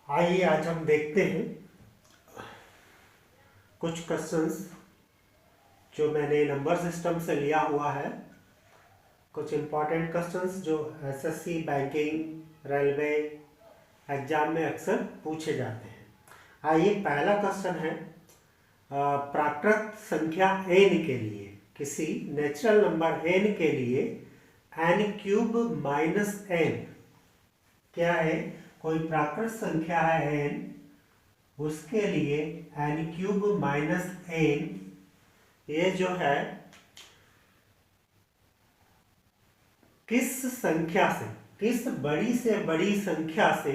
आइए आज हम देखते हैं कुछ क्वेश्चंस जो मैंने नंबर सिस्टम से लिया हुआ है। कुछ इम्पॉर्टेंट क्वेश्चंस जो एसएससी, बैंकिंग, रेलवे एग्जाम में अक्सर पूछे जाते हैं। आइए, पहला क्वेश्चन है प्राकृत संख्या n के लिए, किसी नेचुरल नंबर n के लिए n³ माइनस n क्या है। कोई प्राकृत संख्या है n, उसके लिए n³ माइनस n ये जो है किस संख्या से, किस बड़ी से बड़ी संख्या से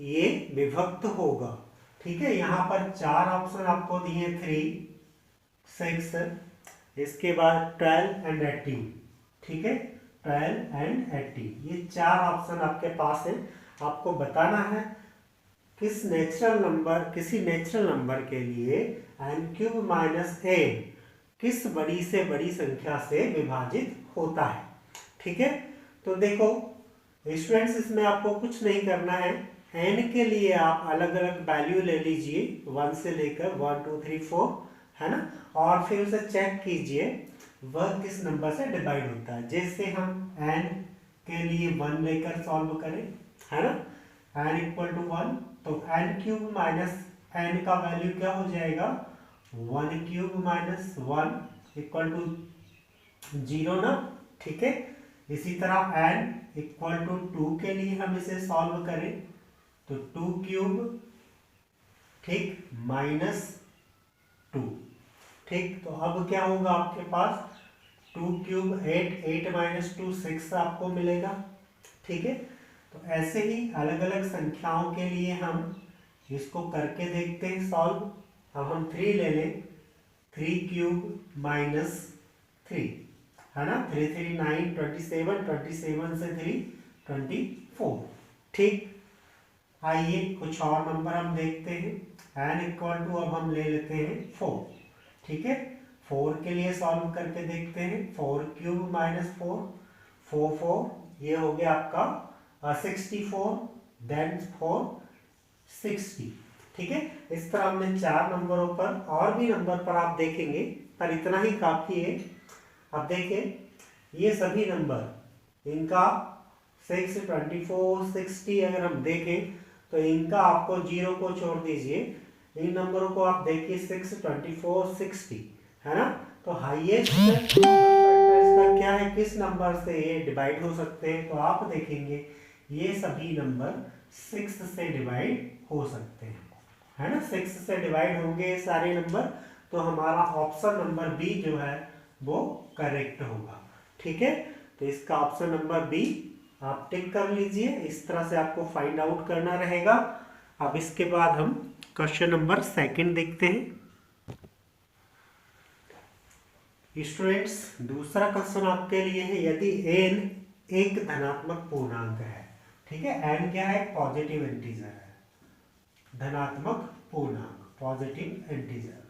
ये विभक्त होगा। ठीक है, यहाँ पर चार ऑप्शन आपको दिए 3, 6, इसके बाद 12 एंड 18। ठीक है, 12 एंड 18 ये चार ऑप्शन आपके पास है। आपको बताना है किसी नेचुरल नंबर के लिए n³ माइनस n किस बड़ी से बड़ी संख्या से विभाजित होता है। ठीक है, तो देखो स्टूडेंट्स, इसमें आपको कुछ नहीं करना है। n के लिए आप अलग अलग वैल्यू ले लीजिए, 1 से लेकर 1 2 3 4, है ना, और फिर उसे चेक कीजिए वह किस नंबर से डिवाइड होता है। जैसे हम n के लिए 1 लेकर सॉल्व करें, है ना, n = 1, तो n³ माइनस n का वैल्यू क्या हो जाएगा, 1³ माइनस 1 = 0 ना। ठीक है, इसी तरह n = 2 के लिए हम इसे सॉल्व करें तो 2³ ठीक -2। ठीक, तो अब क्या होगा आपके पास 2³ 8, 8 - 2 6 आपको मिलेगा। ठीक है, तो ऐसे ही अलग अलग संख्याओं के लिए हम इसको करके देखते हैं सॉल्व। अब हम 3 ले लें, 3³ माइनस 3, है ना, 3 3 9 27, 27 से 3 24। ठीक, आइए कुछ और नंबर हम देखते हैं। n = अब हम ले लेते हैं 4। ठीक है, 4 के लिए सॉल्व करके देखते हैं। 4³ माइनस 4, 4 4 ये हो गया आपका 64, देन 4 60। ठीक है, इस तरह हमने चार नंबरों पर, और भी नंबर पर आप देखेंगे, पर इतना ही काफी है। अब देखिए ये सभी नंबर, इनका 6 24 60 अगर हम देखें तो इनका आपको 0 को छोड़ दीजिए, इन नंबरों को आप देखिए 6 24 60, है ना, तो हाईएस्ट इसका क्या है, किस नंबर से ये डिवाइड हो सकते हैं। तो आप देखेंगे ये सभी नंबर 6 से डिवाइड हो सकते हैं, है ना, 6 से डिवाइड होंगे ये सारे नंबर। तो हमारा ऑप्शन नंबर बी जो है वो करेक्ट होगा। ठीक है, तो इसका ऑप्शन नंबर बी आप टिक कर लीजिए। इस तरह से आपको फाइंड आउट करना रहेगा। अब इसके बाद हम क्वेश्चन नंबर 2 देखते हैं। स्टूडेंट्स, दूसरा क्वेश्चन आपके लिए है, यदि n एक धनात्मक पूर्णांक है। ठीक है, n क्या है, पॉजिटिव इंटीजर है, धनात्मक पूर्णांक, पॉजिटिव इंटीजर।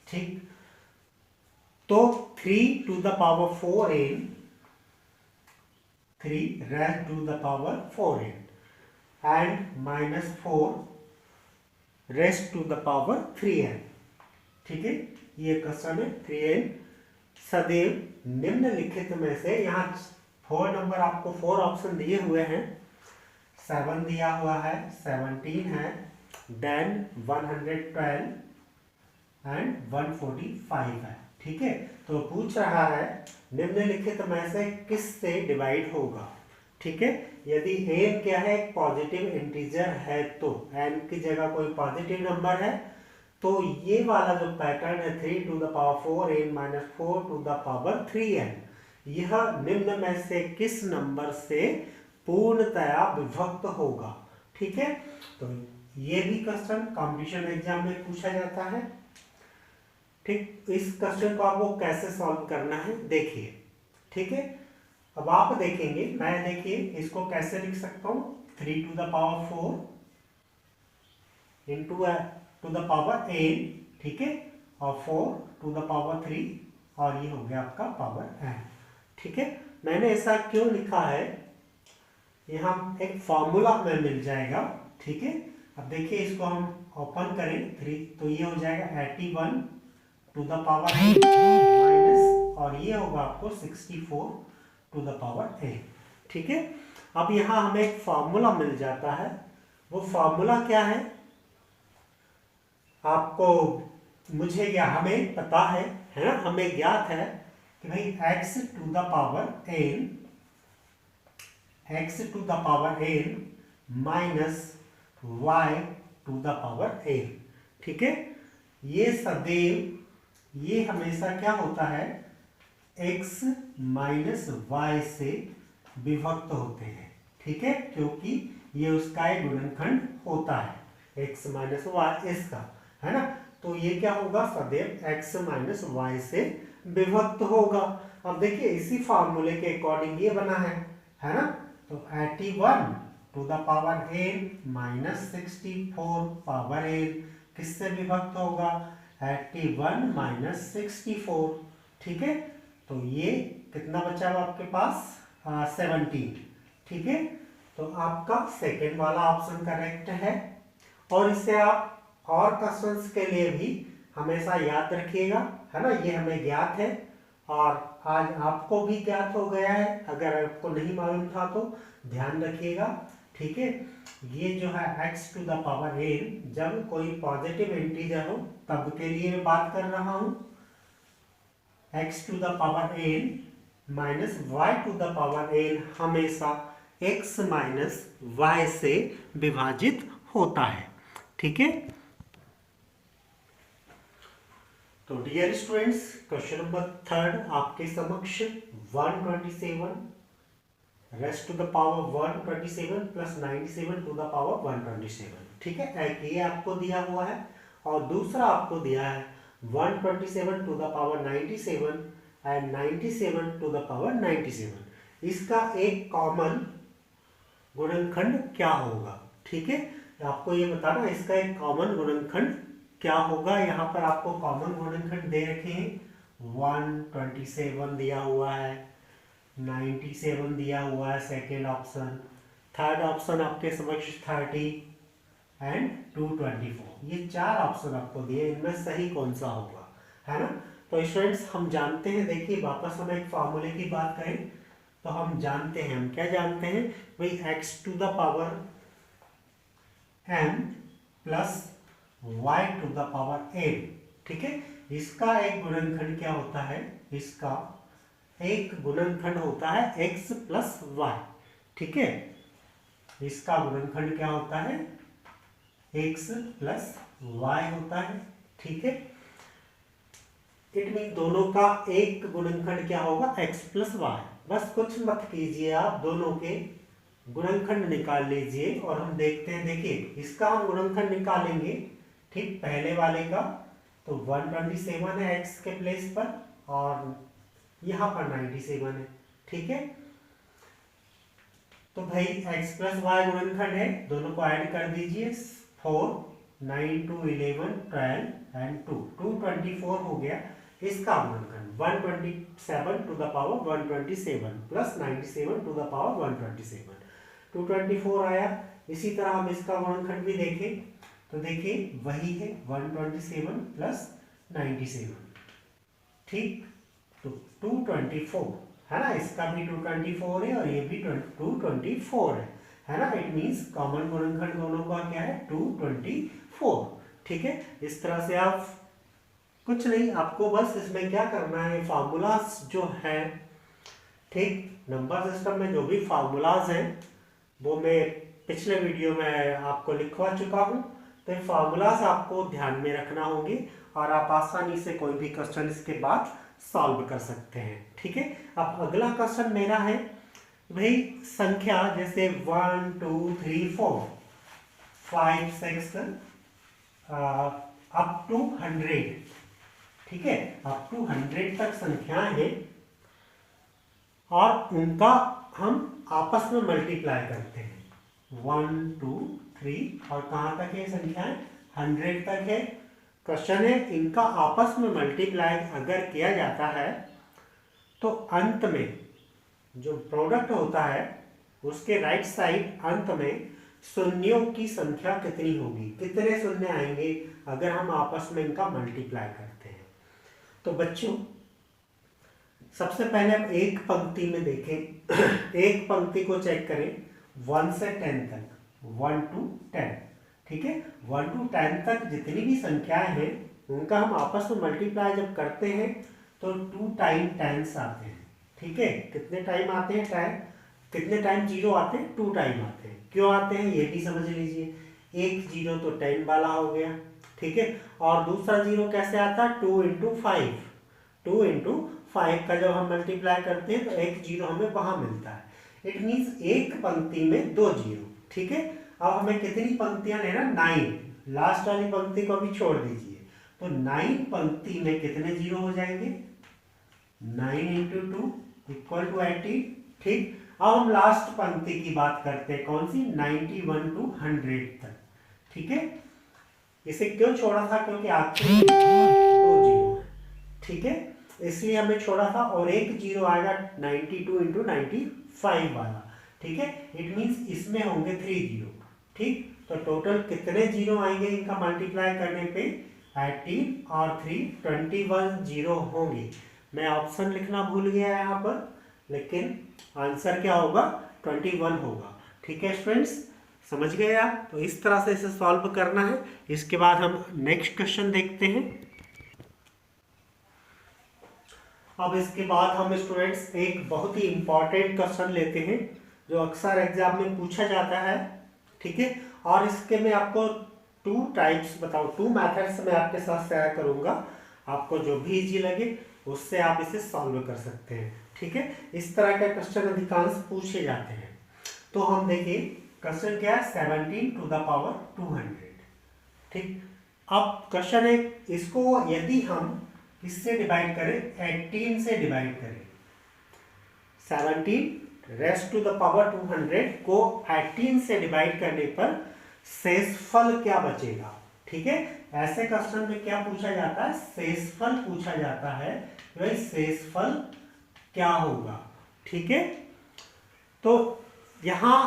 ठीक, तो 3⁴n 3⁴n and -4⁻3n। ठीक है, ये क्वेश्चन है 3n सदैव निम्नलिखित में से, यहाँ 4 नंबर आपको 4 ऑप्शन दिए हुए हैं, 7 दिया हुआ है, 17 है, देन 112 एंड 145 है। ठीक है, तो पूछ रहा है निम्नलिखित में से किस से डिवाइड होगा। ठीक है, यदि n क्या है, पॉजिटिव इंटीजर है, तो n की जगह कोई पॉजिटिव नंबर है, तो ये वाला जो पैटर्न है 3⁴n - 4⁻3n, यह निम्न में से किस नंबर से पूर्णतया विभक्त होगा। ठीक है, तो ये भी क्वेश्चन कॉम्पिटिशन एग्जाम में पूछा जाता है। ठीक, इस क्वेश्चन को आपको कैसे सॉल्व करना है देखिए। ठीक है, अब आप देखेंगे, मैं देखिए इसको कैसे लिख सकता हूँ, 3⁴ ⁴n, ठीक है, और 4⁴, और ये हो गया आपका पावर n। ठीक है, मैंने ऐसा क्यों लिखा है, यहाँ एक फॉर्मूला हमें मिल जाएगा। ठीक है, अब देखिए इसको हम ओपन करें 3 तो ये हो जाएगा 81 to the power a minus, और ये होगा आपको 64 टू द पावर ए। ठीक है, अब यहाँ हमें एक फॉर्मूला मिल जाता है। वो फॉर्मूला क्या है आपको, मुझे क्या, हमें पता है ना, हमें ज्ञात है कि भाई x to the power n minus y to the power n। ठीक है, ये सदैव, ये हमेशा क्या होता है, x माइनस वाई से विभक्त होते हैं। ठीक है, क्योंकि ये उसका एक गुणनखंड होता है x माइनस वाई इसका, है ना। तो ये क्या होगा, सदैव x माइनस वाई से विभक्त होगा। अब देखिए इसी फार्मूले के अकॉर्डिंग ये बना है ना। तो 81 to the power n minus 64 power n किससे विभक्त होगा, 81 माइनस 64। ठीक है, तो ये कितना बचा हुआ आपके पास, 17। ठीक है, तो आपका सेकेंड वाला ऑप्शन करेक्ट है। और इसे आप और क्वेश्चंस के लिए भी हमेशा याद रखिएगा, है ना। ये हमें ज्ञात है और आज आपको भी ज्ञात हो गया है। अगर आपको नहीं मालूम था तो ध्यान रखिएगा। ठीक है, ये जो है x to the power n, जब कोई पॉजिटिव इंटीजर हो तब के लिए मैं बात कर रहा हूं। x to the power n minus y to the power n हमेशा x माइनस y से विभाजित होता है। ठीक है, तो डियर स्टूडेंट्स, क्वेश्चन नंबर 3 आपके समक्ष 127 raised to the power 127 plus 97 to the power 127। ठीक है, एक ये आपको दिया हुआ है और दूसरा आपको दिया है 127 to the power 97 and 97 to the power 97। इसका एक कॉमन गुणनखंड क्या होगा। ठीक है, आपको ये बताना इसका एक कॉमन गुणनखंड क्या होगा। यहाँ पर आपको कॉमन गुणनखंड दे रखे हैं, 127 दिया हुआ है, 97 दिया हुआ है सेकेंड ऑप्शन, थर्ड ऑप्शन आपके समक्ष 30 एंड 224। ये 4 ऑप्शन आपको दिए, इनमें सही कौन सा होगा, है ना। तो स्टूडेंट्स हम जानते हैं, देखिए वापस हम एक फॉर्मूले की बात करें तो हम जानते हैं, हम क्या जानते हैं भाई, x to the power m plus y to the power n। ठीक है, इसका एक गुणनखंड क्या होता है, इसका एक गुणनखंड होता है x प्लस वाई। ठीक है, इसका गुणनखंड क्या होता है, x प्लस वाई होता है। ठीक है, इट मीन दोनों का एक गुणनखंड क्या होगा, x प्लस वाई। बस कुछ मत कीजिए, आप दोनों के गुणनखंड निकाल लीजिए और हम देखते हैं। देखिए इसका हम गुणनखंड निकालेंगे, ठीक, पहले वाले का तो 127 है x के प्लेस पर और यहाँ पर 97 है। ठीक है, तो भाई x प्लस वाई गुणनखंड है, दोनों को ऐड कर दीजिए, 4 9 2 11 12 एंड 2 224 हो गया। इसका गुणनखंड 127 to the power 127 plus 97 to the power 127, 224 आया। इसी तरह हम इसका गुणनखंड भी देखें तो देखिए वही है 127 प्लस 97। ठीक, तो 224 है ना, इसका भी 224 है और ये भी 224 है ना। इट मींस कॉमन गुणनखंड दोनों का क्या है, 224। ठीक है, इस तरह से आप कुछ नहीं, आपको बस इसमें क्या करना है, फार्मूलाज जो है, ठीक, नंबर सिस्टम में जो भी फार्मूलाज हैं वो मैं पिछले वीडियो में आपको लिखवा चुका हूँ। तो ये फार्मूलाज आपको ध्यान में रखना होंगे और आप आसानी से कोई भी क्वेश्चन इसके बाद सॉल्व कर सकते हैं। ठीक है, अब अगला क्वेश्चन मेरा है भाई, संख्या जैसे 1 2 3 4 5 6 अप टू 100। ठीक है, अप टू 100 तक संख्याएं हैं और उनका हम आपस में मल्टीप्लाई करते हैं, 1 2 3 और कहाँ तक है संख्याएं, 100 तक है। क्वेश्चन है इनका आपस में मल्टीप्लाई अगर किया जाता है तो अंत में जो प्रोडक्ट होता है उसके राइट साइड अंत में शून्यों की संख्या कितनी होगी, कितने शून्य आएंगे अगर हम आपस में इनका मल्टीप्लाई करते हैं। तो बच्चों सबसे पहले हम एक पंक्ति में देखें, एक पंक्ति को चेक करें 1 से 10 तक, 1 to 10, ठीक है। 1 to 10 तक जितनी भी संख्याएं हैं उनका हम आपस में मल्टीप्लाई जब करते हैं तो 2 टाइम 10 आते हैं, ठीक है। कितने टाइम आते हैं टाइम, कितने टाइम जीरो आते हैं, 2 टाइम आते हैं। क्यों आते हैं ये भी समझ लीजिए, एक जीरो तो 10 वाला हो गया, ठीक है। और दूसरा जीरो कैसे आता है, 2 into 5, 2 into 5 का जब हम मल्टीप्लाई करते हैं तो एक जीरो हमें वहां मिलता है। इट मीन्स एक पंक्ति में 2 जीरो, ठीक है। अब हमें कितनी पंक्तियां लेना, 9, लास्ट वाली पंक्ति को भी छोड़ दीजिए। तो 9 पंक्ति में कितने जीरो हो जाएंगे, 9 into 2 इक्वल टू 80, ठीक। अब हम लास्ट पंक्ति की बात करते हैं, कौन सी, 91 to 100 तक, ठीक है। इसे क्यों छोड़ा था, क्योंकि आखिरी 2 जीरो, ठीक है, इसलिए हमें छोड़ा था। और एक जीरो आएगा 92 into 95 वाला, ठीक है। इट मींस इसमें होंगे 3 जीरो, ठीक। तो टोटल कितने जीरो आएंगे इनका मल्टीप्लाई करने पे, 18 और 3 21 जीरो होंगे। मैं ऑप्शन लिखना भूल गया यहाँ पर, लेकिन आंसर क्या होगा, 21 होगा, ठीक है स्टूडेंट्स, समझ गए आप। तो इस तरह से इसे सॉल्व करना है। इसके बाद हम नेक्स्ट क्वेश्चन देखते हैं। अब इसके बाद हम स्टूडेंट्स एक बहुत ही इंपॉर्टेंट क्वेश्चन लेते हैं जो अक्सर एग्जाम में पूछा जाता है, ठीक है। और इसके मैं आपको 2 टाइप्स बताऊँ, 2 मैथड्स मैं आपके साथ शेयर करूंगा। आपको जो भी इजी लगे उससे आप इसे सॉल्व कर सकते हैं, ठीक है। इस तरह के क्वेश्चन अधिकांश पूछे जाते हैं। तो हम देखिए क्वेश्चन क्या है, 17 to the power 200, ठीक। अब क्वेश्चन है, इसको यदि हम किससे डिवाइड करें, 18 से डिवाइड करें, 17 रेस्ट टू द पावर 200 को 18 से डिवाइड करने पर शेषफल क्या बचेगा, ठीक है। ऐसे क्वेश्चन में क्या पूछा जाता है, शेषफल पूछा जाता है, भाई शेषफल क्या होगा, ठीक है। तो यहां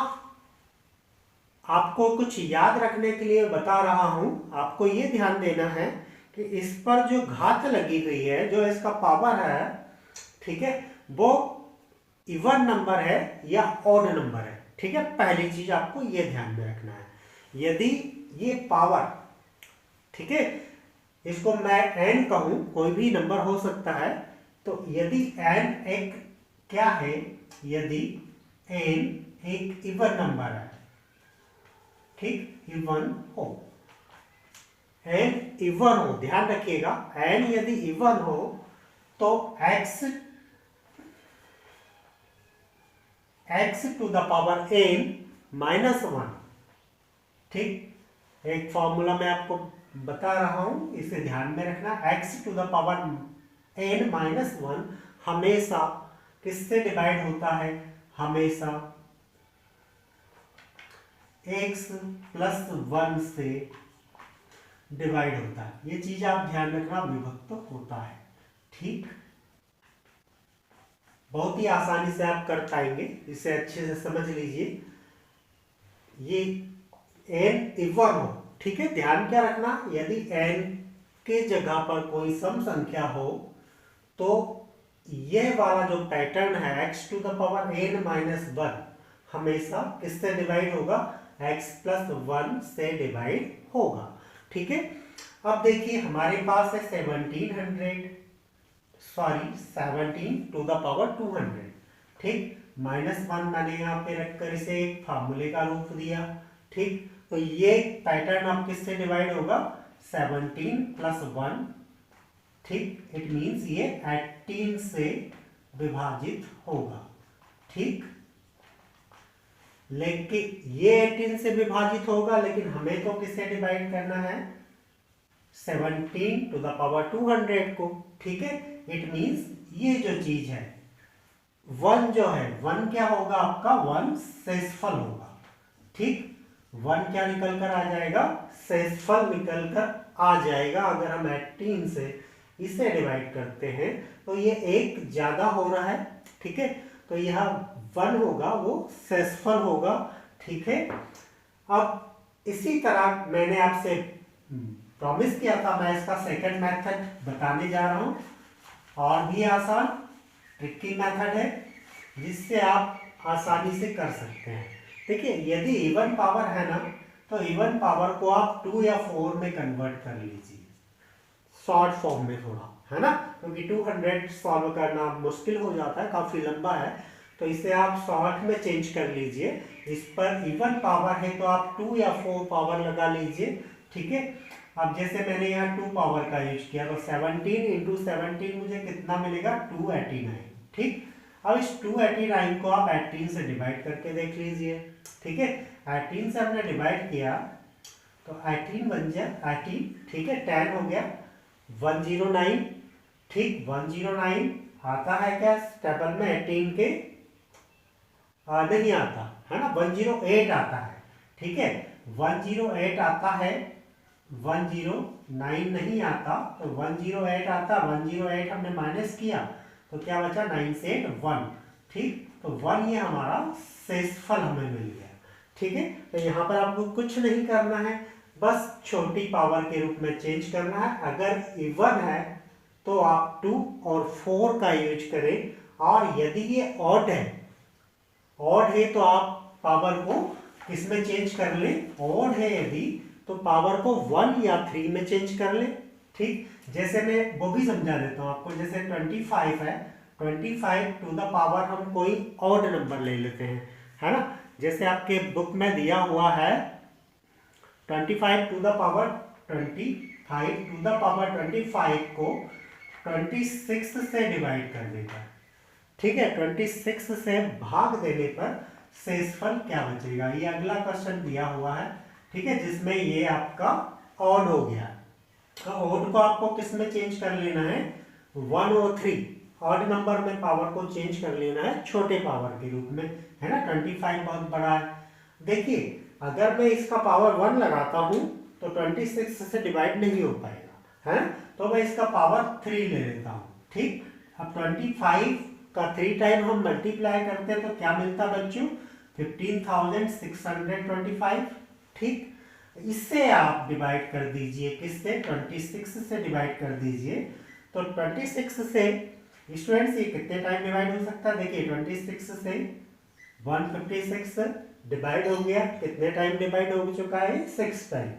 आपको कुछ याद रखने के लिए बता रहा हूं, आपको ये ध्यान देना है कि इस पर जो घात लगी हुई है, जो इसका पावर है, ठीक है, वो इवन नंबर है या ऑड नंबर है, ठीक है। पहली चीज आपको ये ध्यान में रखना है। यदि ये पावर, ठीक है, इसको मैं n कहूं, कोई भी नंबर हो सकता है, तो यदि n एक क्या है, यदि n एक इवन नंबर है, ठीक, इवन हो, n इवन हो, ध्यान रखिएगा, n यदि इवन हो तो x to the power n -1, ठीक। एक फॉर्मूला मैं आपको बता रहा हूं, इसे ध्यान में रखना, x to the power n -1 हमेशा किससे डिवाइड होता है, हमेशा x + 1 से डिवाइड होता है। ये चीज आप ध्यान रखना, विभक्त होता है, ठीक। बहुत ही आसानी से आप कर पाएंगे, इसे अच्छे से समझ लीजिए। ये n इवन हो, ठीक है, ध्यान क्या रखना, यदि n के जगह पर कोई सम संख्या हो तो ये वाला जो पैटर्न है x to the power n -1 हमेशा किससे डिवाइड होगा, x + 1 से डिवाइड होगा, ठीक है। अब देखिए हमारे पास है 17 टू द पावर 200, ठीक। -1 मैंने यहाँ पे रखकर इसे एक फार्मूले का रूप दिया, ठीक। तो ये पैटर्न अब किससे डिवाइड होगा, 17 + 1, ठीक। इट मींस ये 18 से विभाजित होगा, ठीक। लेकिन ये 18 से विभाजित होगा, लेकिन हमें तो किससे डिवाइड करना है, 17 टू द पावर 200 को, ठीक है। इट मींस ये जो चीज है 1 जो है, 1 क्या होगा आपका, 1 शेषफल होगा, ठीक। 1 क्या निकल कर आ जाएगा, शेषफल निकल कर आ जाएगा। अगर हम 18 से इसे डिवाइड करते हैं तो ये एक ज्यादा हो रहा है, ठीक है। तो यह 1 होगा, वो शेषफल होगा, ठीक है। अब इसी तरह मैंने आपसे प्रॉमिस किया था, मैं इसका सेकंड मेथड बताने जा रहा हूँ, और भी आसान ट्रिकी मेथड है जिससे आप आसानी से कर सकते हैं। देखिए, यदि इवन पावर है ना, तो इवन पावर को आप 2 या 4 में कन्वर्ट कर लीजिए, शॉर्ट फॉर्म में थोड़ा, है ना, क्योंकि 200 सॉल्व करना मुश्किल हो जाता है, काफ़ी लंबा है, तो इसे आप शॉर्ट में चेंज कर लीजिए। इस पर इवन पावर है तो आप 2 या 4 पावर लगा लीजिए, ठीक है। अब जैसे मैंने यहाँ 2 पावर का यूज किया, तो 17 इंटू 17 मुझे कितना मिलेगा, 289, ठीक। अब इस 289 को आप 18 से डिवाइड करके देख लीजिए, ठीक है। 18 से हमने डिवाइड किया तो 18 बन जाए 18, ठीक है, 10 हो गया 109, ठीक। 109 आता है क्या टेबल में 18 के, नहीं आता है ना, 108 आता है, ठीक है, 108 आता है, 109 नहीं आता, तो 108 आता, 108 हमने माइनस किया तो क्या बचा, 9 से 8 1, ठीक। तो 1 ये हमारा शेषफल हमें मिल गया, ठीक है। तो यहाँ पर आपको कुछ नहीं करना है, बस छोटी पावर के रूप में चेंज करना है। अगर इवन है तो आप 2 और 4 का यूज करें, और यदि ये ऑड है तो आप पावर को किसमें चेंज कर लें, ऑड है यदि तो पावर को 1 या 3 में चेंज कर लें, ठीक। जैसे मैं वो भी समझा देता हूँ आपको, जैसे 25 है, 25 टू द पावर हम कोई ऑड नंबर ले लेते हैं, है ना। जैसे आपके बुक में दिया हुआ है 25 to the power 25 to the power 25 को 26 से डिवाइड कर देगा, ठीक है। 26 से भाग देने पर शेषफल क्या बचेगा, ये अगला क्वेश्चन दिया हुआ है, ठीक है, जिसमें ये आपका ऑड हो गया। तो ऑड को आपको किस में चेंज कर लेना है, 1 और 3, ऑड नंबर में पावर को चेंज कर लेना है छोटे पावर के रूप में, है ना। 25 बहुत बड़ा है। देखिए, अगर मैं इसका पावर 1 लगाता हूं तो 26 से डिवाइड नहीं हो पाएगा, है, तो मैं इसका पावर 3 ले लेता हूं, ठीक। अब 25 का 3 टाइम हम मल्टीप्लाई करते हैं तो क्या मिलता बच्चों, 15,625, ठीक। इससे आप डिवाइड कर दीजिए, किससे, 26 से डिवाइड कर दीजिए, तो 26 से स्टूडेंट्स ये कितने टाइम डिवाइड हो सकता है, देखिए 26 से 156 डिवाइड हो गया, कितने टाइम डिवाइड हो चुका है, 6 टाइम।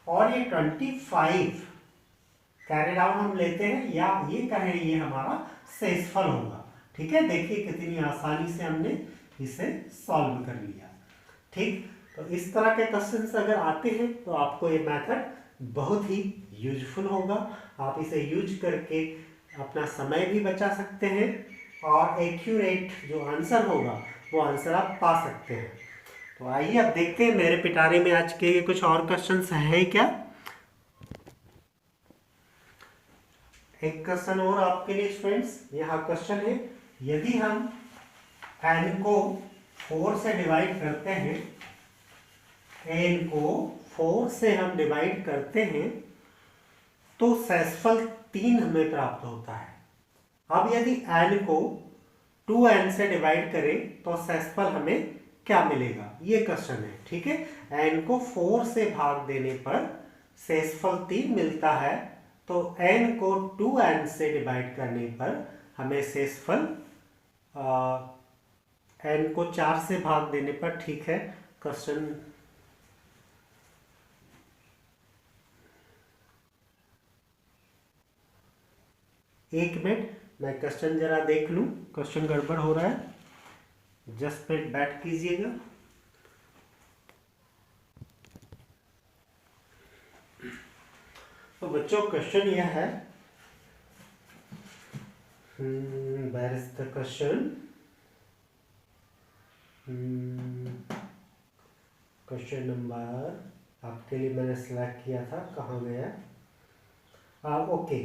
और ये 25 कैरी डाउन हम लेते हैं, या ये कहें ये हमारा शेषफल होगा, ठीक है। देखिए कितनी आसानी से हमने इसे सॉल्व कर लिया, ठीक। तो इस तरह के क्वेश्चंस अगर आते हैं तो आपको ये मेथड बहुत ही यूजफुल होगा, आप इसे यूज करके अपना समय भी बचा सकते हैं, और एक्यूरेट जो आंसर होगा वो आंसर आप पा सकते हैं। तो आइए अब देखते हैं मेरे पिटारे में आज के कुछ और क्वेश्चंस हैं क्या। एक क्वेश्चन और आपके लिए स्टूडेंट्स, यहाँ क्वेश्चन है, यदि हम n को 4 से डिवाइड करते हैं, n को 4 से हम डिवाइड करते हैं तो शेषफल 3 हमें प्राप्त होता है। अब यदि n को 2n से डिवाइड करें तो शेषफल हमें क्या मिलेगा, ये क्वेश्चन है, ठीक है। n को 4 से भाग देने पर शेषफल 3 मिलता है, तो n को 2n से डिवाइड करने पर हमें शेषफल n को 4 से भाग देने पर, ठीक है। क्वेश्चन एक मिनट, मैं क्वेश्चन जरा देख लूं, क्वेश्चन गड़बड़ हो रहा है, जस्ट मिनट बैठ कीजिएगा। तो बच्चों क्वेश्चन यह है, where is the question, question number आपके लिए मैंने सिलेक्ट किया था, कहाँ गया, ओके।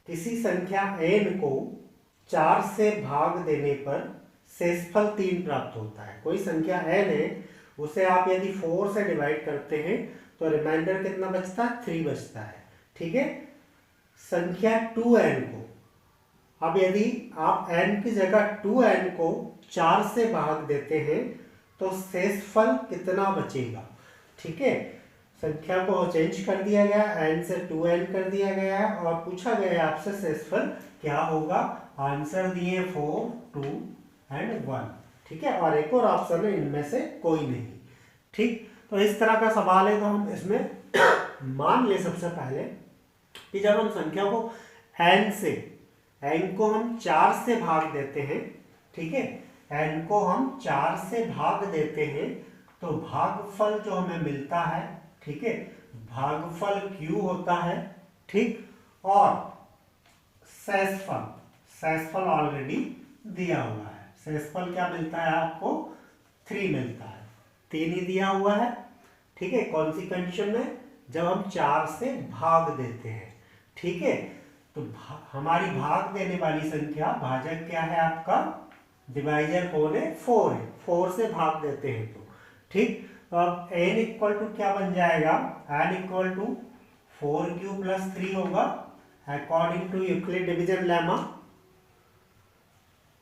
किसी संख्या n को 4 से भाग देने पर शेषफल 3 प्राप्त होता है। कोई संख्या n है, उसे आप यदि 4 से डिवाइड करते हैं तो रिमाइंडर कितना बचता है, 3 बचता है, ठीक है। संख्या 2n को, अब यदि आप n की जगह 2n को 4 से भाग देते हैं तो शेषफल कितना बचेगा, ठीक है, संख्या को चेंज कर दिया गया, n से 2n कर दिया गया है और पूछा गया है आपसे शेषफल क्या होगा। आंसर दिए 4, 2 एंड 1। ठीक है, और एक और ऑप्शन है इनमें से कोई नहीं। ठीक, तो इस तरह का सवाल है तो हम इसमें मान ले सबसे पहले कि जब हम संख्या को n को हम 4 से भाग देते हैं, ठीक है, n को हम 4 से भाग देते हैं तो भागफल जो हमें मिलता है, ठीक है, भागफल q होता है। ठीक, और शेषफल ऑलरेडी दिया हुआ है। शेषफल क्या मिलता है आपको, 3 मिलता है, 3 ही दिया हुआ है। ठीक है, कौन सी कंडीशन में, जब हम 4 से भाग देते हैं। ठीक है, तो हमारी भाग देने वाली संख्या, भाजक क्या है आपका, डिवाइजर कौन है, 4 है, 4 से भाग देते हैं तो। ठीक, तो अब n इक्वल टू क्या बन जाएगा, n equal to 4q plus 3 होगा according to Euclid division lemma,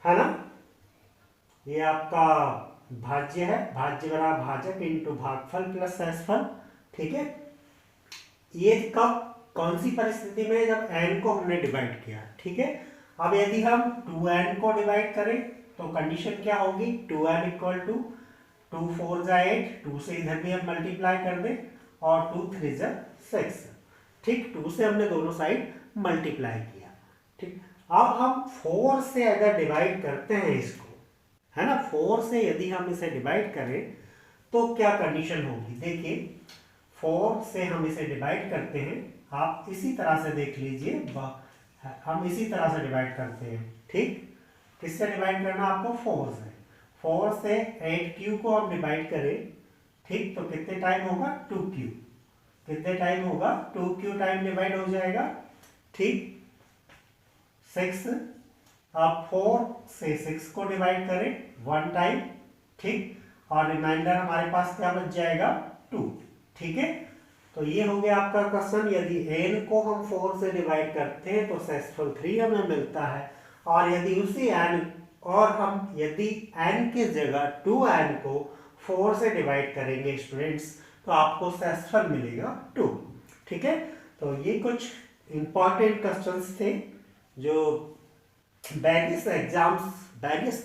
है ना। ये आपका भाज्य है, भाज्य बराबर भाजक इंटू भागफल प्लस शेषफल। ठीक है, ये कब, कौन सी परिस्थिति में, जब n को हमने डिवाइड किया। ठीक है, अब यदि हम 2n को डिवाइड करें तो कंडीशन क्या होगी, 2n इक्वल टू 2 4 जा 8, 2 से इधर भी हम मल्टीप्लाई कर दें और 2 3 जा 6। ठीक, 2 से हमने दोनों साइड मल्टीप्लाई किया। ठीक, अब हम 4 से अगर डिवाइड करते हैं इसको, है ना, 4 से यदि हम इसे डिवाइड करें तो क्या कंडीशन होगी, देखिए 4 से हम इसे डिवाइड करते हैं, आप इसी तरह से देख लीजिए, हम इसी तरह से डिवाइड करते हैं। ठीक, किससे डिवाइड करना आपको, 4 से। 4 से 8q को हम डिवाइड करें, ठीक, तो कितने टाइम होगा, 2q, कितने टाइम होगा, 2q टाइम डिवाइड हो जाएगा। ठीक, 6, अब 4 से 6 को डिवाइड करें 1 टाइम, ठीक, और रिमाइंडर हमारे पास क्या बच जाएगा, 2। ठीक है, तो ये हो गया आपका क्वेश्चन। यदि n को हम 4 से डिवाइड करते हैं तो शेषफल 3 हमें मिलता है, और यदि उसी n, और हम यदि n की जगह 2n को 4 से डिवाइड करेंगे स्टूडेंट्स तो आपको शेषफल मिलेगा 2। ठीक है, तो ये कुछ इंपॉर्टेंट क्वेश्चंस थे जो वेरियस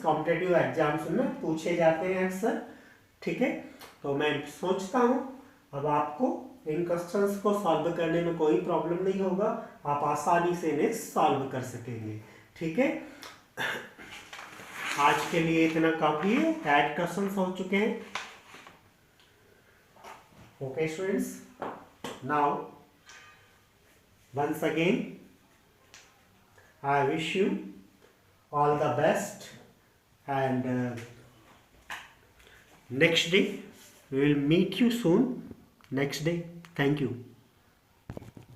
कॉम्पिटिटिव एग्जाम्स में पूछे जाते हैं अक्सर। ठीक है, तो मैं सोचता हूँ अब आपको इन क्वेश्चंस को सॉल्व करने में कोई प्रॉब्लम नहीं होगा, आप आसानी से इन्हें सॉल्व कर सकेंगे। ठीक है, आज के लिए इतना काफी है, 8 क्वेश्चंस हो चुके हैं। Okay students, now once again I wish you all the best, and next day we will meet you soon. Next day, thank you.